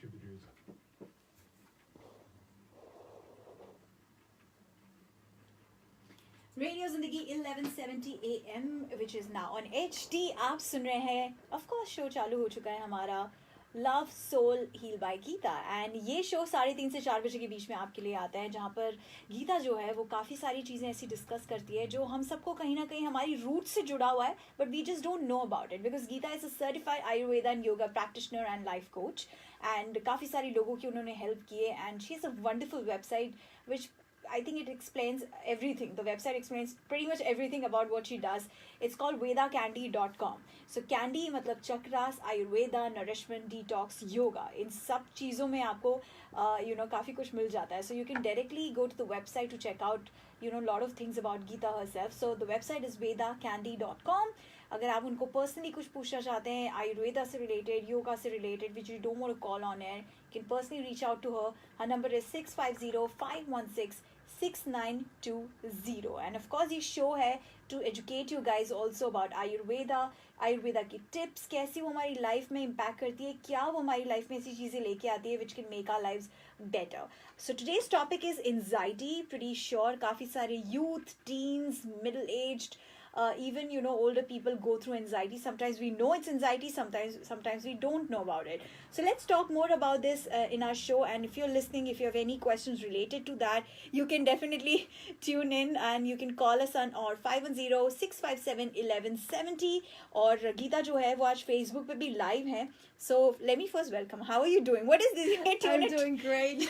contributors. Radio जिंदगी 1170 AM which is now on HD. आप सुन रहे हैं of course शो चालू हो चुका है हमारा love soul heal by Geeta and ये शो 3:30 से 4 बजे के बीच में आपके लिए आता है जहाँ पर गीता जो है वो काफ़ी सारी चीज़ें ऐसी डिस्कस करती है जो हम सबको कहीं ना कहीं हमारी रूट से जुड़ा हुआ है but we just don't know about it because Geeta is a certified Ayurveda and yoga practitioner and life coach and काफ़ी सारी लोगों की उन्होंने हेल्प की है and she is a wonderful website which I think it explains everything. The website explains pretty much everything about what she does. It's called vedacandy.com. So candy मतलब chakras, ayurveda, nourishment, detox, yoga. इन सब चीज़ों में आपको काफ़ी कुछ मिल जाता है. So you can directly go to the website to check out lot of things about Geeta herself. So the website is vedacandy.com. अगर आप उनको पर्सनली कुछ पूछना चाहते हैं आयुर्वेदा से रिलेटेड योगा से related which you don't want to call on air you can personally reach out to her number is 650-516-6920 and of course ये शो है to educate you guys also about Ayurveda की tips कैसी वो हमारी life में impact करती है क्या वो हमारी लाइफ में ऐसी चीज़ें लेके आती है which can make our lives better. So today's topic is anxiety. Pretty sure काफ़ी सारे youth, teens, middle-aged, even older people go through anxiety. Sometimes we know it's anxiety, sometimes we don't know about it. So let's talk more about this in our show, and if you're listening, if you have any questions related to that, you can definitely tune in and you can call us on or 510-657-1170 और गीता जो है वो आज Facebook पे भी live है. So let me first welcome. How are you doing? What is this? I'm doing great. You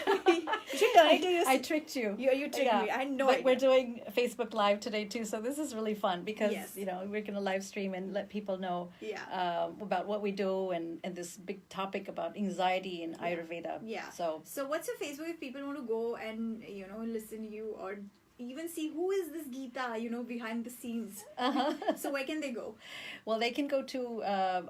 should turn it to your... I tricked you. You tricked me. I had no idea. We're doing Facebook Live today too, so this is really fun because Yes. we're going to live stream and let people know about what we do and this big topic about anxiety and Ayurveda. Yeah. So what's your Facebook if people want to go and listen to you or even see who is this Geeta behind the scenes. So where can they go? Well, they can go to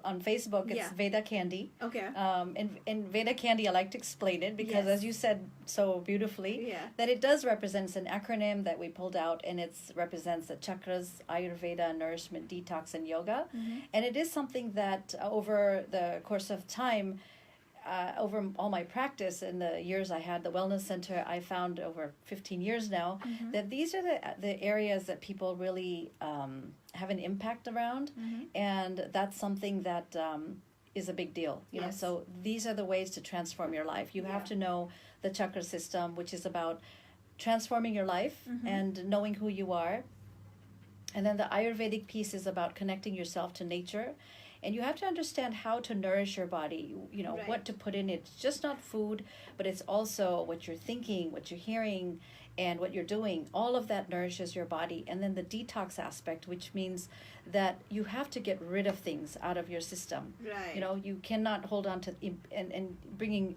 on Facebook. It's Veda Candy. Okay. And Veda Candy, I like to explain it because as you said so beautifully, that it does represent an acronym that we pulled out, and it represents the chakras, Ayurveda, nourishment, detox, and yoga. And it is something that over the course of time, over all my practice in the years I had the wellness center, I found over 15 years now that these are the areas that people really have an impact around, and that's something that is a big deal. You know, so these are the ways to transform your life. You have to know the chakra system, which is about transforming your life and knowing who you are, and then the Ayurvedic piece is about connecting yourself to nature. And you have to understand how to nourish your body, what to put in it. It's just not food, but it's also what you're thinking, what you're hearing, and what you're doing. All of that nourishes your body. And then the detox aspect, which means that you have to get rid of things out of your system. Right. You cannot hold on to and bringing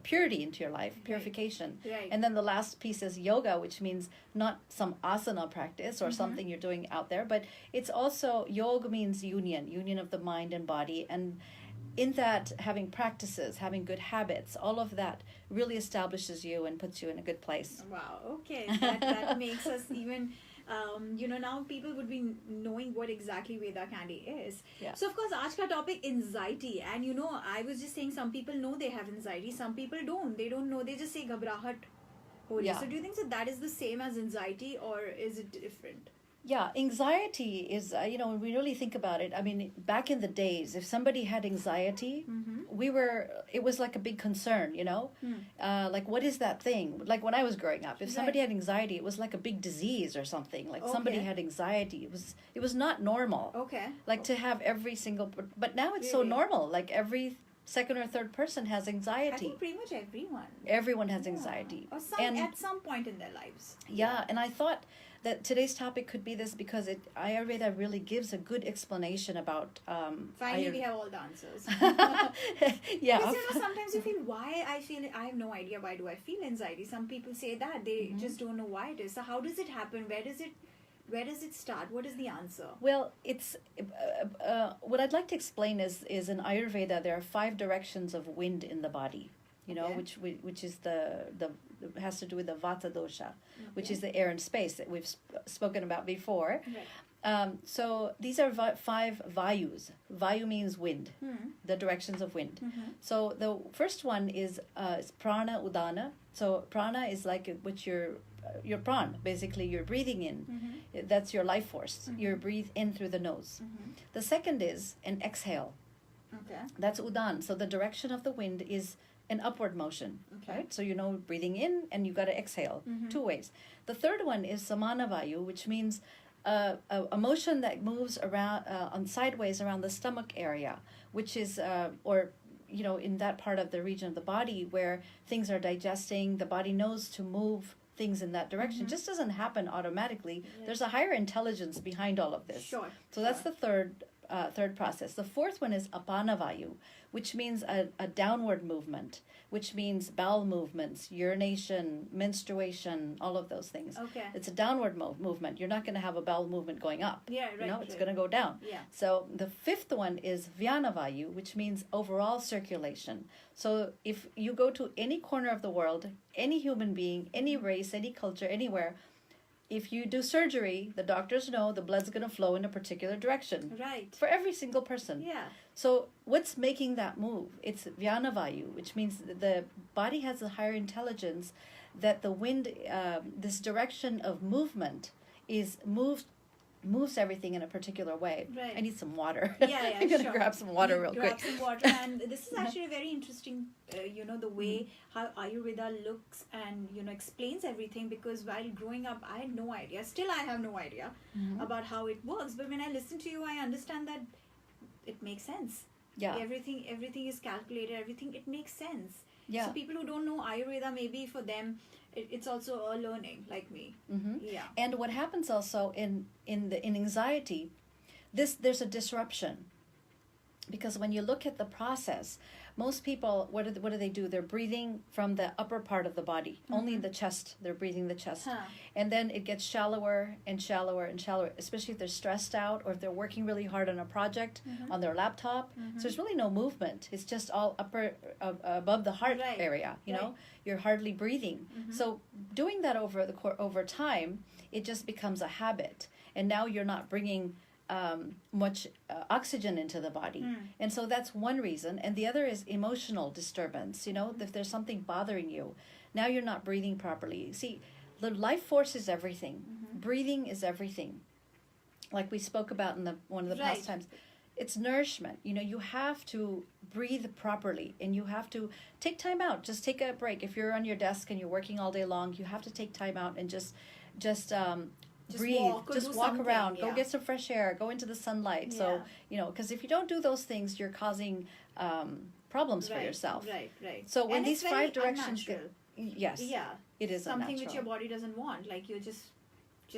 purity into your life, purification. Right. And then the last piece is yoga, which means not some asana practice or something you're doing out there, but it's also, yoga means union of the mind and body. And in that, having practices, having good habits, all of that really establishes you and puts you in a good place. Wow, okay. That makes us even, now people would be knowing what exactly Veda Candy is. Yeah. So, of course, aaj ka topic anxiety. And, I was just saying some people know they have anxiety, some people don't. They don't know, they just say ghabrahat ho rahi. Yeah. So, do you think that is the same as anxiety or is it different? Yeah, anxiety is, when we really think about it, I mean, back in the days, if somebody had anxiety, it was like a big concern, like, what is that thing? Like when I was growing up, if somebody had anxiety, it was like a big disease or something. Like somebody had anxiety. It was not normal. Okay. Like to have every single, but now it's so normal. Like every second or third person has anxiety. I think pretty much everyone. Everyone has anxiety. Or at some point in their lives. Yeah, and I thought that today's topic could be this because Ayurveda really gives a good explanation about... Finally, we have all the answers. Yeah. Because, sometimes you feel, I have no idea why do I feel anxiety. Some people say that. They just don't know why it is. So how does it happen? Where does it start? What is the answer? Well, it's... what I'd like to explain is in Ayurveda, there are 5 directions of wind in the body. Which is the has to do with the Vata dosha, which is the air and space that we've spoken about before. Right. So these are 5 vayus. Vayu means wind, the directions of wind. So the first one is prana udana. So prana is like which your pran, basically you're breathing in. That's your life force. You breathe in through the nose. The second is an exhale. Okay. That's udan. So the direction of the wind is an upward motion, right? So breathing in and you got to exhale 2 ways. The third one is samana vayu, which means a motion that moves around on sideways around the stomach area, which is in that part of the region of the body where things are digesting. The body knows to move things in that direction. Just doesn't happen automatically. There's a higher intelligence behind all of this. Sure. So that's the third process. The fourth one is apana vayu, which means a downward movement, which means bowel movements, urination, menstruation, all of those things. Okay. It's a downward movement. You're not going to have a bowel movement going up. Yeah, right. It's going to go down. Yeah. So the fifth one is vyana vayu, which means overall circulation. So if you go to any corner of the world, any human being, any race, any culture, anywhere, if you do surgery, the doctors know the blood's going to flow in a particular direction. Right. For every single person. Yeah. So what's making that move? It's vyana vayu, which means the body has a higher intelligence that the wind, this direction of movement moves everything in a particular way. Right. I need some water. Yeah, I'm going to grab some water real quick. Grab some water. And this is actually very interesting, the way how Ayurveda looks and, explains everything, because while growing up, I had no idea. Still, I have no idea about how it works. But when I listen to you, I understand that it makes sense. Yeah. Everything is calculated. It makes sense. Yeah. So people who don't know Ayurveda, maybe for them, it's also a learning, like me. Yeah. And what happens also in anxiety, there's a disruption, because when you look at the process, most people, what do they do? They're breathing from the upper part of the body, only the chest. They're breathing the chest, and then it gets shallower and shallower and shallower. Especially if they're stressed out or if they're working really hard on a project on their laptop. So there's really no movement. It's just all above the heart area. You know, you're hardly breathing. So doing that over time, it just becomes a habit, and now you're not bringing much oxygen into the body. And so that's one reason. And the other is emotional disturbance. If there's something bothering you, now you're not breathing properly. See, the life force is everything. Breathing is everything. Like we spoke about in one of the past times. It's nourishment. You have to breathe properly, and you have to take time out. Just take a break. If you're on your desk and you're working all day long, you have to take time out and just breathe, just walk around, go get some fresh air, go into the sunlight. So, because if you don't do those things, you're causing problems for yourself. Right. So when and these 5 directions yeah, it is something unnatural. which your body doesn't want, like you're just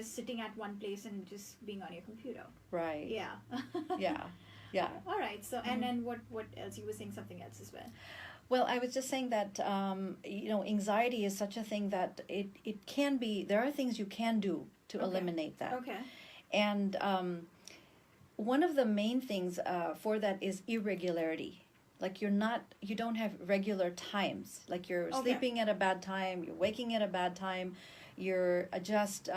sitting at one place and just being on your computer. Right. Yeah. Yeah. All right. So and then what else? You were saying something else as well. Well, I was just saying that, anxiety is such a thing that it can be, there are things you can do to eliminate that. Okay. And one of the main things for that is irregularity. Like you don't have regular times. Like you're sleeping at a bad time, you're waking at a bad time, you're just,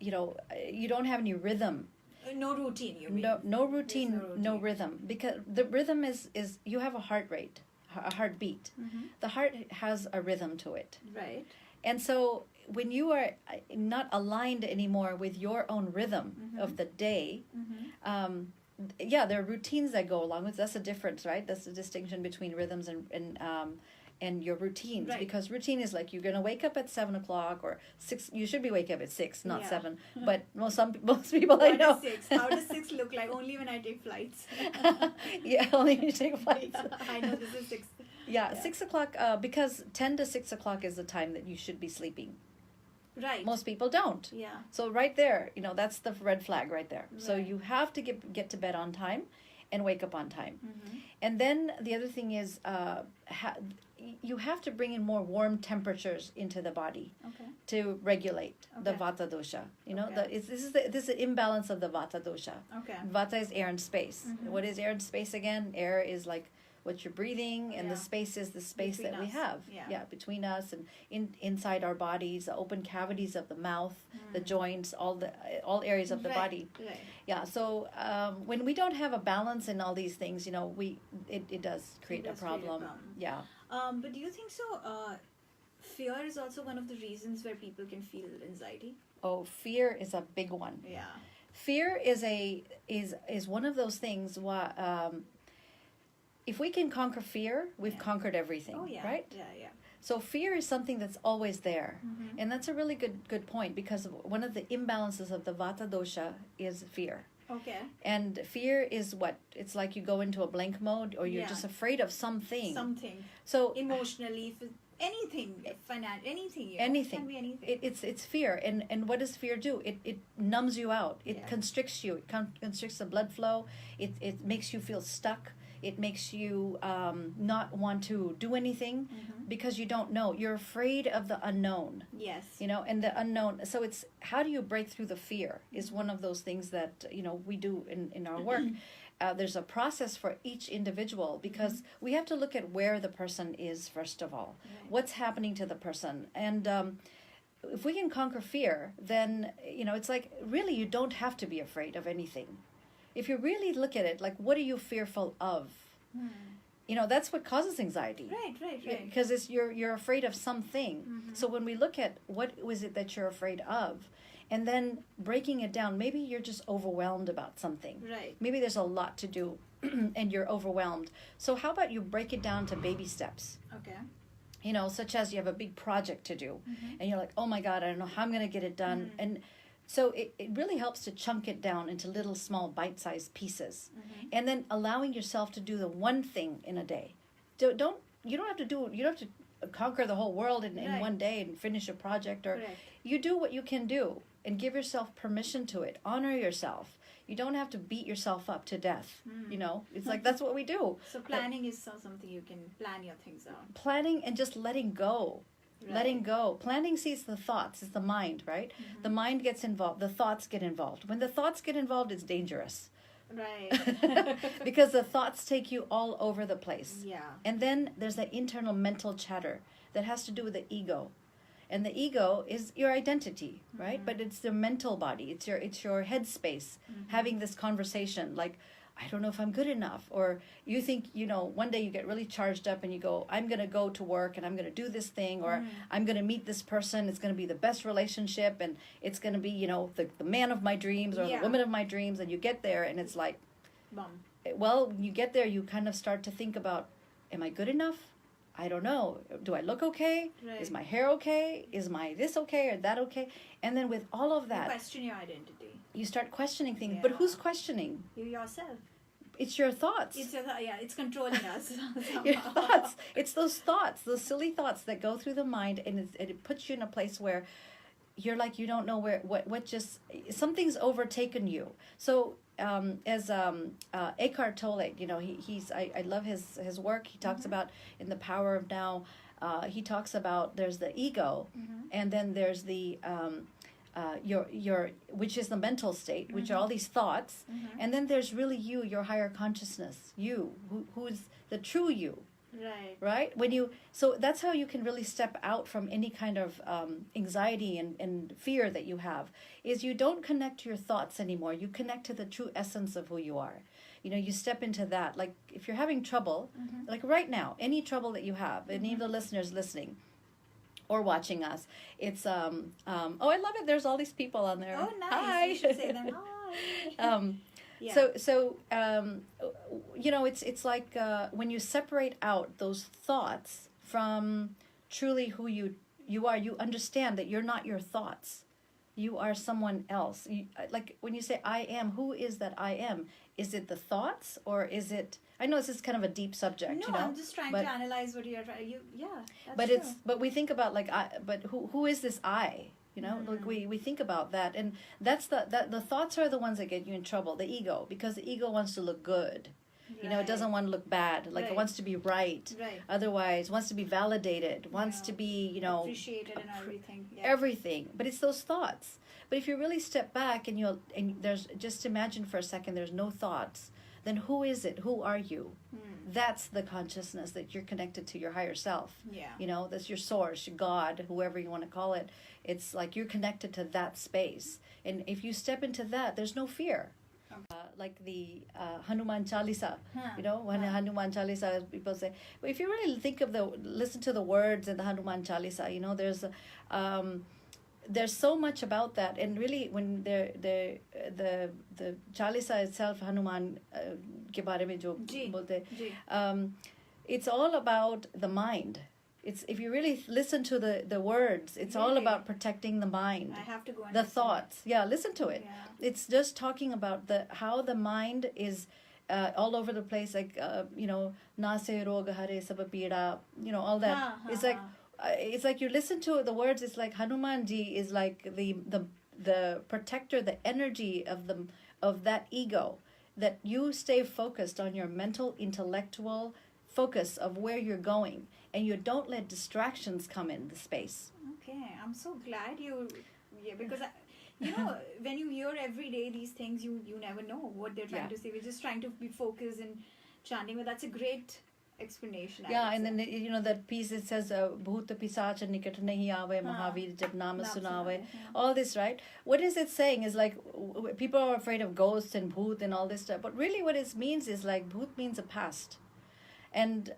you don't have any rhythm. No routine, you mean? No routine, no rhythm. Because the rhythm is you have a heart rate. A heartbeat. The heart has a rhythm to it. Right. And so when you are not aligned anymore with your own rhythm of the day, there are routines that go along with. That's the difference, right? That's the distinction between rhythms and your routines. Right. Because routine is like you're going to wake up at 7 o'clock or 6. You should be waking up at 6, not 7. But most people I know. 6? How does 6 look like? Only when I take flights. Only when you take flights. I know this is 6. Yeah, 6 o'clock. Because 10 to 6 o'clock is the time that you should be sleeping. Right. Most people don't. Yeah. So right there, that's the red flag right there. Right. So you have to get to bed on time and wake up on time. And then the other thing is you have to bring in more warm temperatures into the body to regulate the vata dosha. This is the imbalance of the vata dosha. Okay. Vata is air and space. What is air and space again? Air is like what you're breathing, and the space is the space between that we us. have. Yeah. Between us and inside our bodies, the open cavities of the mouth, the joints, all areas of the body. Right. Yeah. So when we don't have a balance in all these things, you know, it does create a problem. Yeah. But do you think so? Fear is also one of the reasons where people can feel anxiety. Oh, fear is a big one. Yeah. Fear is one of those things. If we can conquer fear, we've conquered everything. Oh yeah. Right? Yeah. So fear is something that's always there, and that's a really good point, because one of the imbalances of the Vata dosha is fear. Okay. And fear is what? It's like you go into a blank mode, or you're just afraid of something. Something. So emotionally, anything, anything. Anything. Can be anything. It's fear, and what does fear do? It numbs you out. It constricts you. It constricts the blood flow. It makes you feel stuck. It makes you not want to do anything because you don't know. You're afraid of the unknown. Yes. You know, and the unknown. So it's how do you break through the fear is one of those things that, you know, we do in our work. There's a process for each individual, because we have to look at where the person is, first of all. Right. What's happening to the person. And if we can conquer fear, then, you know, it's like, really, you don't have to be afraid of anything. If you really look at it, like, what are you fearful of? You know, that's what causes anxiety. Right. Because you're afraid of something. So when we look at what was it that you're afraid of, and then breaking it down, maybe you're just overwhelmed about something. Right. Maybe there's a lot to do and you're overwhelmed. So how about you break it down to baby steps? Okay. You know, such as you have a big project to do, and you're like, oh my God, I don't know how I'm going to get it done. And so it really helps to chunk it down into little small bite-sized pieces, and then allowing yourself to do the one thing in a day. You don't have to conquer the whole world in one day and finish a project, or you do what you can do and give yourself permission to it. Honor yourself. You don't have to beat yourself up to death. You know, it's like that's what we do. So planning is something you can plan your things out. Planning and just letting go. Right. Letting go. Planning sees the thoughts. It's the mind, right? The mind gets involved. The thoughts get involved. When the thoughts get involved, it's dangerous. Right. Because the thoughts take you all over the place. Yeah. And then there's that internal mental chatter that has to do with the ego. And the ego is your identity, right? But it's the mental body. It's your headspace having this conversation, like, I don't know if I'm good enough. Or you think, you know, one day you get really charged up and you go, I'm going to go to work and I'm going to do this thing, or I'm going to meet this person. It's going to be the best relationship, and it's going to be, you know, the man of my dreams, or the woman of my dreams. And you get there and it's like, well, when you get there, you kind of start to think about, am I good enough? I don't know. Do I look okay? Right. Is my hair okay? Is my this okay or that okay? And then with all of that, you question your identity. You start questioning things. But who's questioning? You yourself. It's your thoughts. It's controlling us. Your thoughts. It's those thoughts, those silly thoughts that go through the mind, and it puts you in a place where you're like, you don't know what just, something's overtaken you. So as Eckhart Tolle, you know, I love his work. He talks about in The Power of Now, he talks about there's the ego, and then there's the your which is the mental state, which are all these thoughts, and then there's really you, your higher consciousness, you who's the true you. Right? So that's how you can really step out from any kind of anxiety and fear that you have, is you don't connect to your thoughts anymore. You connect to the true essence of who you are. You know, you step into that. Like if you're having trouble, like right now, any trouble that you have, any of the listeners listening or watching us, it's oh, I love it. There's all these people on there. Oh, nice. Hi. You should say them. Hi. Yeah. So you know, it's like when you separate out those thoughts from truly who you are, you understand that you're not your thoughts. You are someone else. Like when you say I am, who is that I am? Is it the thoughts, or is it? I know this is kind of a deep subject. No, you know, I'm just trying to analyze what you're trying. That's but true. but we think about like but who is this I? You know, like we think about that, and that's the thoughts are the ones that get you in trouble. The ego, because the ego wants to look good. You know, it doesn't want to look bad. Like it wants to be right. Otherwise, wants to be validated. Wants to be, you know, appreciated and everything. Everything. But it's those thoughts. But if you really step back and there's just imagine for a second, there's no thoughts. then who is it? Who are you? That's the consciousness, that you're connected to your higher self. Yeah. You know, that's your source, your God, whoever you want to call it. It's like you're connected to that space. And if you step into that, there's no fear. Like the Hanuman Chalisa, you know, when Hanuman Chalisa, people say, well, if you really listen to the words in the Hanuman Chalisa, you know, there's so much about that. And really, when the Chalisa itself, Hanuman ke baare mein jo bolte, it's all about the mind. It's, if you really listen to the words, it's all about protecting the mind. I have to go and the thoughts. Yeah, listen to it. Yeah. It's just talking about how the mind is all over the place, like you know, nase roga hare sab pida, you know, all that. It's like you listen to the words. It's like Hanumanji is like the protector, the energy of that ego, that you stay focused on your mental, intellectual focus of where you're going, and you don't let distractions come in the space. Okay, I'm so glad because you know, when you hear every day these things, you never know what they're trying to say. We're just trying to be focused and chanting, but that's a great explanation. And then, you know, that piece, it says bhoot pisach nikat nahi aave Mahavir jab naam sunave. All this, right? What is it saying is like, people are afraid of ghosts and bhoot and all this stuff, but really what it means is like, bhoot means a past. And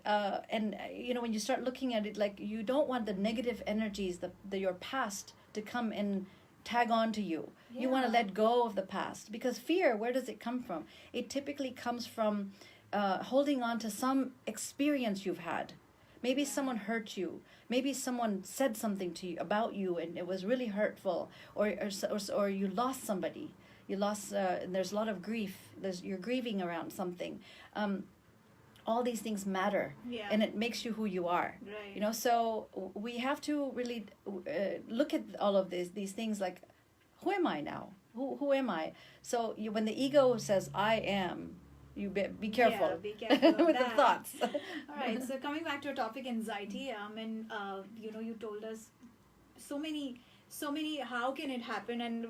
you know, when you start looking at it, like, you don't want the negative energies, your past, to come and tag on to you. You want to let go of the past, because fear, where does it come from? It typically comes from holding on to some experience you've had. Maybe someone hurt you. Maybe someone said something to you about you, and it was really hurtful, or you lost somebody. You lost. And there's a lot of grief. You're grieving around something. All these things matter, and it makes you who you are. Right. You know, so we have to really look at all of these things like, who am I now? Who am I? So when the ego says I am, you be careful. Yeah, be careful with the thoughts. All right. So coming back to our topic, anxiety. And you know, you told us so many. How can it happen? And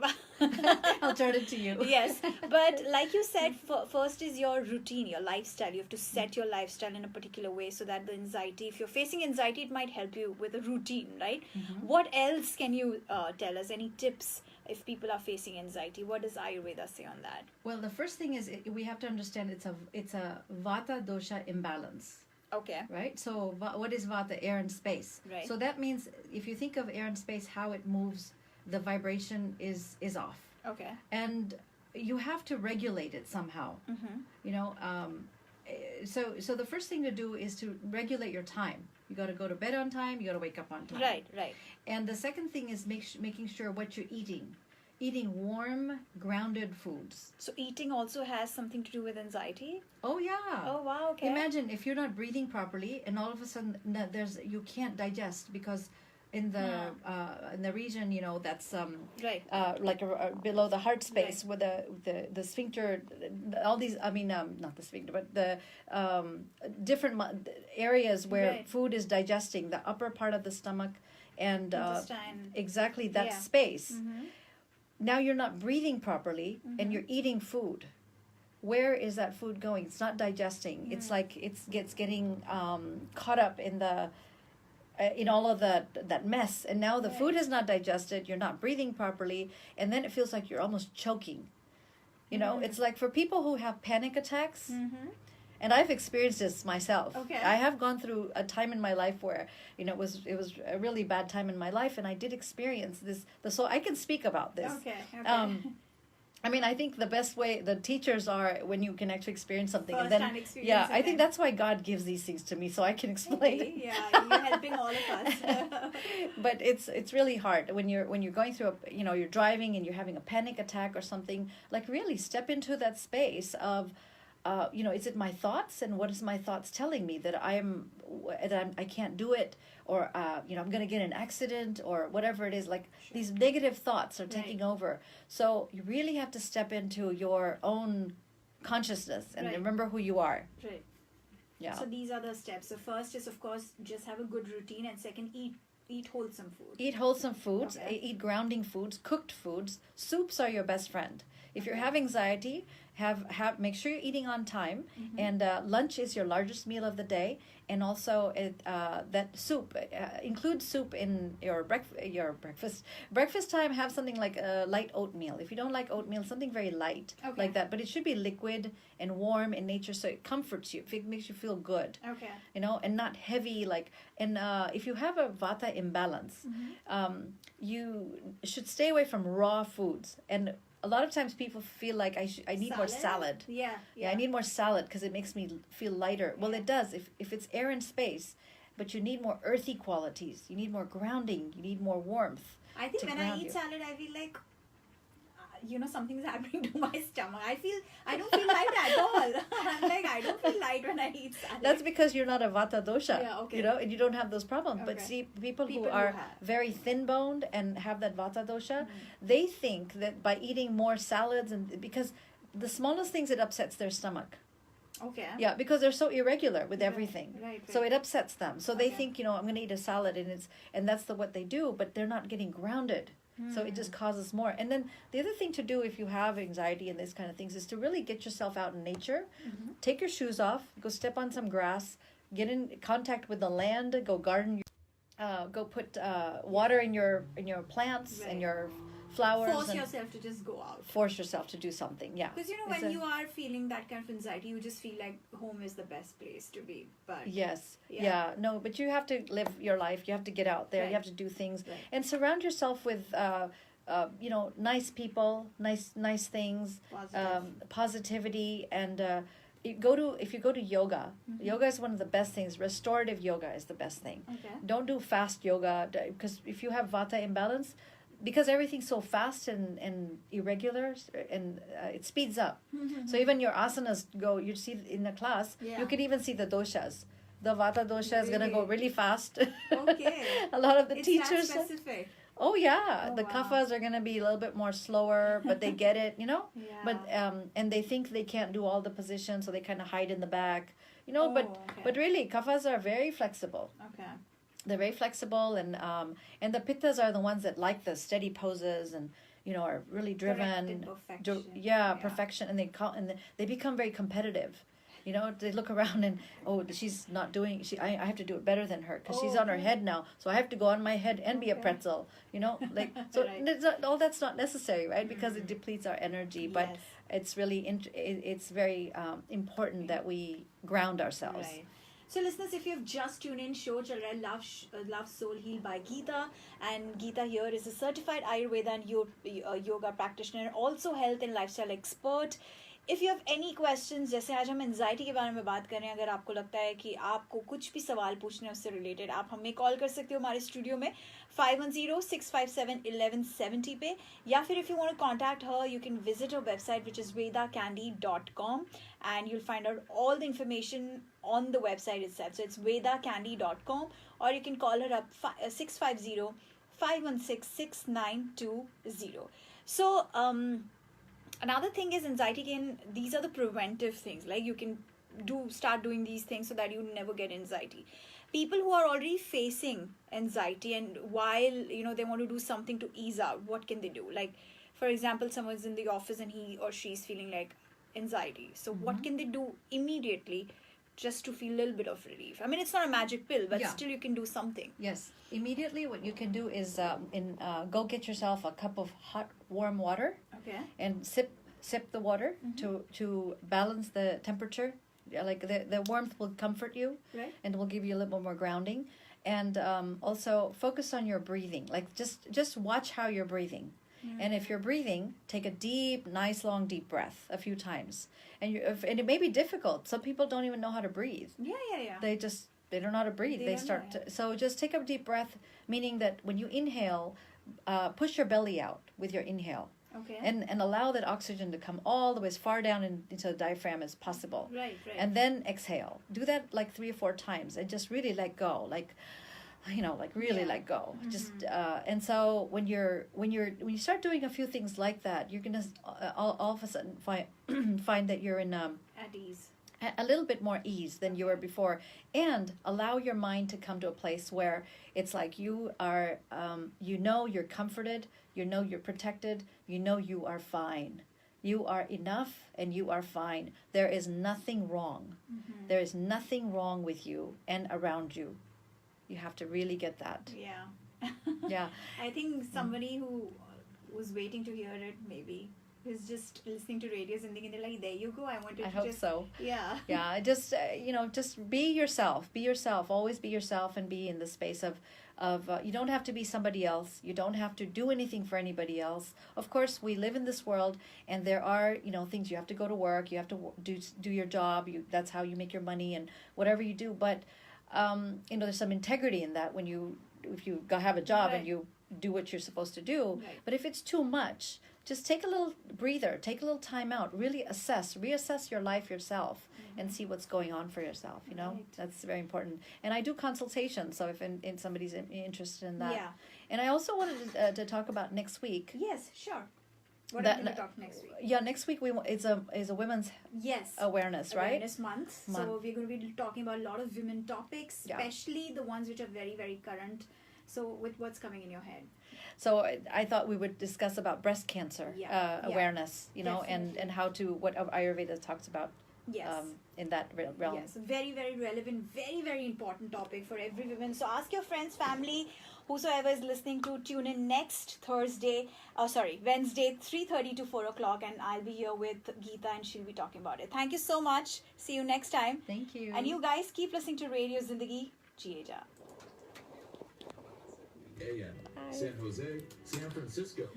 I'll turn it to you. Yes, but like you said, first is your routine, your lifestyle. You have to set your lifestyle in a particular way so that the anxiety, if you're facing anxiety, it might help you with a routine, right? What else can you tell us? Any tips if people are facing anxiety? What does Ayurveda say on that? Well, the first thing is we have to understand it's a Vata dosha imbalance. Okay. Right? So what is Vata? Air and space. Right. So that means if you think of air and space, how it moves, the vibration is off. Okay. And you have to regulate it somehow. You know, so the first thing to do is to regulate your time. You got to go to bed on time. You got to wake up on time. Right. And the second thing is making sure what you're eating. Eating warm, grounded foods. So eating also has something to do with anxiety? Oh, yeah. Oh, wow, okay. Imagine if you're not breathing properly, and all of a sudden you can't digest, because in the region, you know, that's like below the heart space, where the sphincter, all these, I mean, not the sphincter, but the different areas where food is digesting, the upper part of the stomach, and exactly that space. Now you're not breathing properly, and you're eating food. Where is that food going? It's not digesting. It's like it's getting caught up in in all of that mess. And now the food is not digested. You're not breathing properly, and then it feels like you're almost choking. You know, it's like for people who have panic attacks. And I've experienced this myself. Okay. I have gone through a time in my life where, you know, it was a really bad time in my life, and I did experience this. So I can speak about this. Okay. I mean, I think the best way, the teachers are when you can actually experience something. First-hand experience. I think that's why God gives these things to me, so I can explain. Okay, yeah, you're helping all of us. But it's really hard when you're going through you're driving and you're having a panic attack or something. Like, really step into that space of, is it my thoughts, and what is my thoughts telling me that I can't do it, or I'm going to get in an accident, or whatever it is. Like, these negative thoughts are taking over. So you really have to step into your own consciousness and remember who you are. Right. Yeah. So these are the steps. So first is, of course, just have a good routine, and second, eat wholesome food. Eat wholesome foods. Eat grounding foods, cooked foods. Soups are your best friend. If you have anxiety, Make sure you're eating on time, and lunch is your largest meal of the day, and also that soup, include soup in your breakfast time. Have something like a light oatmeal. If you don't like oatmeal, something very light like that, but it should be liquid and warm in nature, so it comforts you, it makes you feel good, and not heavy, and if you have a vata imbalance, you should stay away from raw foods. And a lot of times people feel like I need more salad. Yeah, I need more salad because it makes me feel lighter. Well, it does if it's air and space, but you need more earthy qualities. You need more grounding. You need more warmth. I think when I eat salad, I feel like something's happening to my stomach. I don't feel light at all. I'm like, I don't feel light when I eat salad. That's because you're not a vata dosha, and you don't have those problems. But see, people who are very thin-boned and have that vata dosha, they think that by eating more salads, and because the smallest things, it upsets their stomach. Yeah, because they're so irregular with everything. Right. So it upsets them. So they think, I'm going to eat a salad, and that's what they do, but they're not getting grounded. So it just causes more. And then the other thing to do if you have anxiety and this kind of things is to really get yourself out in nature. Take your shoes off, go step on some grass, get in contact with the land, go garden, go put water in your plants and your flowers. Force yourself to just go out. Force yourself to do something, yeah. Because when you are feeling that kind of anxiety, you just feel like home is the best place to be. But yes, no, but you have to live your life. You have to get out there. You have to do things, and surround yourself with, nice people, nice things, positivity, and if you go to yoga, yoga is one of the best things. Restorative yoga is the best thing. Don't do fast yoga, because if you have vata imbalance, because everything's so fast and irregular, and it speeds up. So even your asanas you see in the class, you can even see the doshas. The vata dosha is going to go really fast. A lot of the teachers. That specific. Oh yeah, the kaphas are going to be a little bit more slower, but they get it, But and they think they can't do all the positions, so they kind of hide in the back, But really, kaphas are very flexible. They're very flexible, and the pittas are the ones that like the steady poses and are really driven. Perfection, and they become very competitive. They look around and she's not doing. I have to do it better than her because she's on her head now, so I have to go on my head and be a pretzel. All that's not necessary, right? Because it depletes our energy, but it's really it's very important that we ground ourselves. Right. So listeners, if you've just tuned in, show chal raha hai Love Soul Heal by Geeta, and Geeta here is a certified Ayurveda and yoga practitioner, also health and lifestyle expert. If you have any questions, जैसे आज हम anxiety के बारे में बात कर रहे हैं, अगर आपको लगता है कि आपको कुछ भी सवाल पूछने हैं उससे रिलेटेड, आप हमें कॉल कर सकते हो हमारे स्टूडियो में 510-657-1170 पे, या फिर if you want to contact her, you can visit her website, which is vedacandy.com, and you'll find out all the information on the website itself. So it's vedacandy.com, or you can call her up 650-516-6920. So another thing is anxiety again. These are the preventive things. Like you can start doing these things so that you never get anxiety. People who are already facing anxiety, and while they want to do something to ease out, what can they do? Like, for example, someone's in the office and he or she is feeling like anxiety. So what can they do immediately just to feel a little bit of relief? I mean, it's not a magic pill, but still you can do something. Yes. Immediately what you can do is go get yourself a cup of hot, warm water. And sip the water to balance the temperature. Like the warmth will comfort you, and will give you a little bit more grounding. And also focus on your breathing. Like just watch how you're breathing. And if you're breathing, take a deep, nice, long, deep breath a few times. And it may be difficult. Some people don't even know how to breathe. They don't know how to breathe. So just take a deep breath, meaning that when you inhale, push your belly out with your inhale. And allow that oxygen to come all the way as far down into the diaphragm as possible. And then exhale. Do that like 3 or 4 times, and just really let go. Like really let go. Just and so when you start doing a few things like that, you're gonna all of a sudden find that you're in at ease, a little bit more ease than you were before, and allow your mind to come to a place where it's like you are you're comforted, you're protected, you are fine. You are enough and you are fine. There is nothing wrong. Mm-hmm. There is nothing wrong with you and around you. You have to really get that. Yeah. Yeah. I think somebody who was waiting to hear it maybe is just listening to Radio Zindagi and they're like, there you go. I wanted I to hope just... so. Yeah. Yeah, just just be yourself. Be yourself. Always be yourself, and be in the space of you don't have to be somebody else. You don't have to do anything for anybody else. Of course, we live in this world, and there are things you have to go to work. You have to do your job. That's how you make your money and whatever you do. But there's some integrity in that if you have a job Right. and you do what you're supposed to do. Right. But if it's too much, just take a little breather, take a little time out, really reassess your life yourself, and see what's going on for yourself. Right. That's very important. And I do consultations, so if in somebody's interested in that. Yeah. And I also wanted to talk about next week. Yes, sure. What are we going to talk next week? Yeah, next week is a women's Yes. awareness, right? Awareness month. So we're going to be talking about a lot of women topics, especially the ones which are very, very current. So with what's coming in your head? So I thought we would discuss about breast cancer awareness, and how what Ayurveda talks about. Yes. In that realm. Yes, very, very relevant, very, very important topic for every woman. So ask your friends, family, whosoever is listening to tune in next Wednesday, 3:30 to 4 o'clock, and I'll be here with Geeta and she'll be talking about it. Thank you so much. See you next time. Thank you. And you guys keep listening to Radio Zindagi. Jiyeja. AM, San Jose, San Francisco,